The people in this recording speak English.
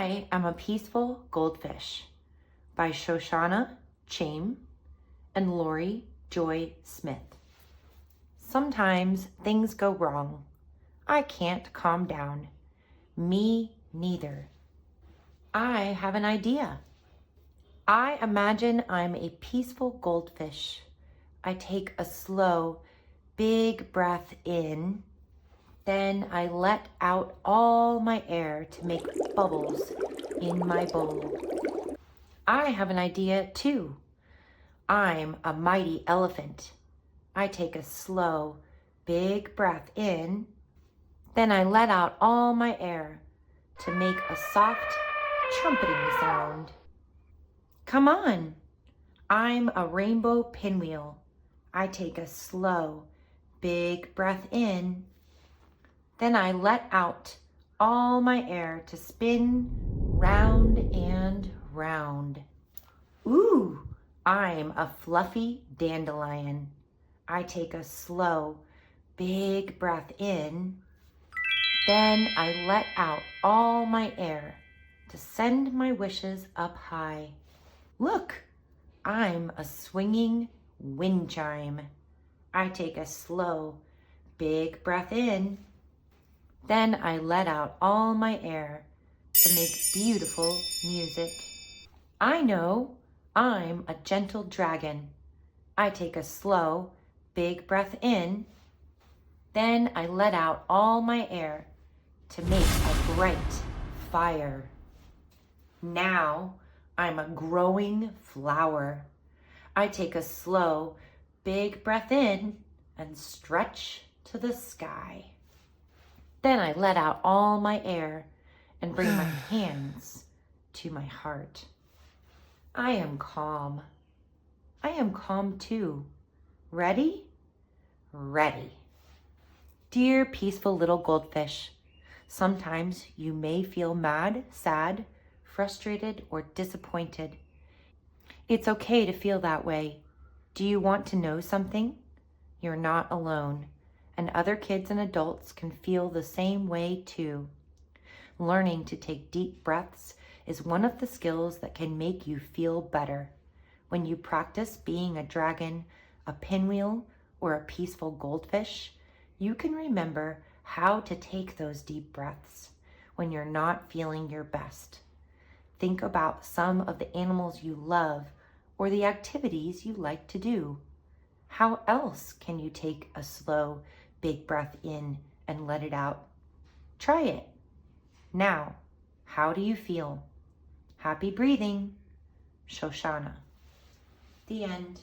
I am a Peaceful Goldfish by Shoshana, Chime, and Lori Joy Smith. Sometimes things go wrong. I can't calm down. Me neither. I have an idea. I imagine I'm a peaceful goldfish. I take a slow, big breath in. Then I let out all my air to make bubbles in my bowl. I have an idea too. I'm a mighty elephant. I take a slow, big breath in. Then I let out all my air to make a soft, trumpeting sound. Come on. I'm a rainbow pinwheel. I take a slow, big breath in. Then I let out all my air to spin round and round. Ooh, I'm a fluffy dandelion. I take a slow, big breath in. Then I let out all my air to send my wishes up high. Look, I'm a swinging wind chime. I take a slow, big breath in. Then I let out all my air to make beautiful music. I know I'm a gentle dragon. I take a slow, big breath in. Then I let out all my air to make a bright fire. Now I'm a growing flower. I take a slow, big breath in and stretch to the sky. Then I let out all my air and bring my hands to my heart. I am calm. I am calm too. Ready? Ready. Dear peaceful little goldfish, sometimes you may feel mad, sad, frustrated, or disappointed. It's okay to feel that way. Do you want to know something? You're not alone, and other kids and adults can feel the same way too. Learning to take deep breaths is one of the skills that can make you feel better. When you practice being a dragon, a pinwheel, or a peaceful goldfish, you can remember how to take those deep breaths when you're not feeling your best. Think about some of the animals you love or the activities you like to do. How else can you take a slow, big breath in and let it out? Try it. Now, how do you feel? Happy breathing. Shoshana. The end.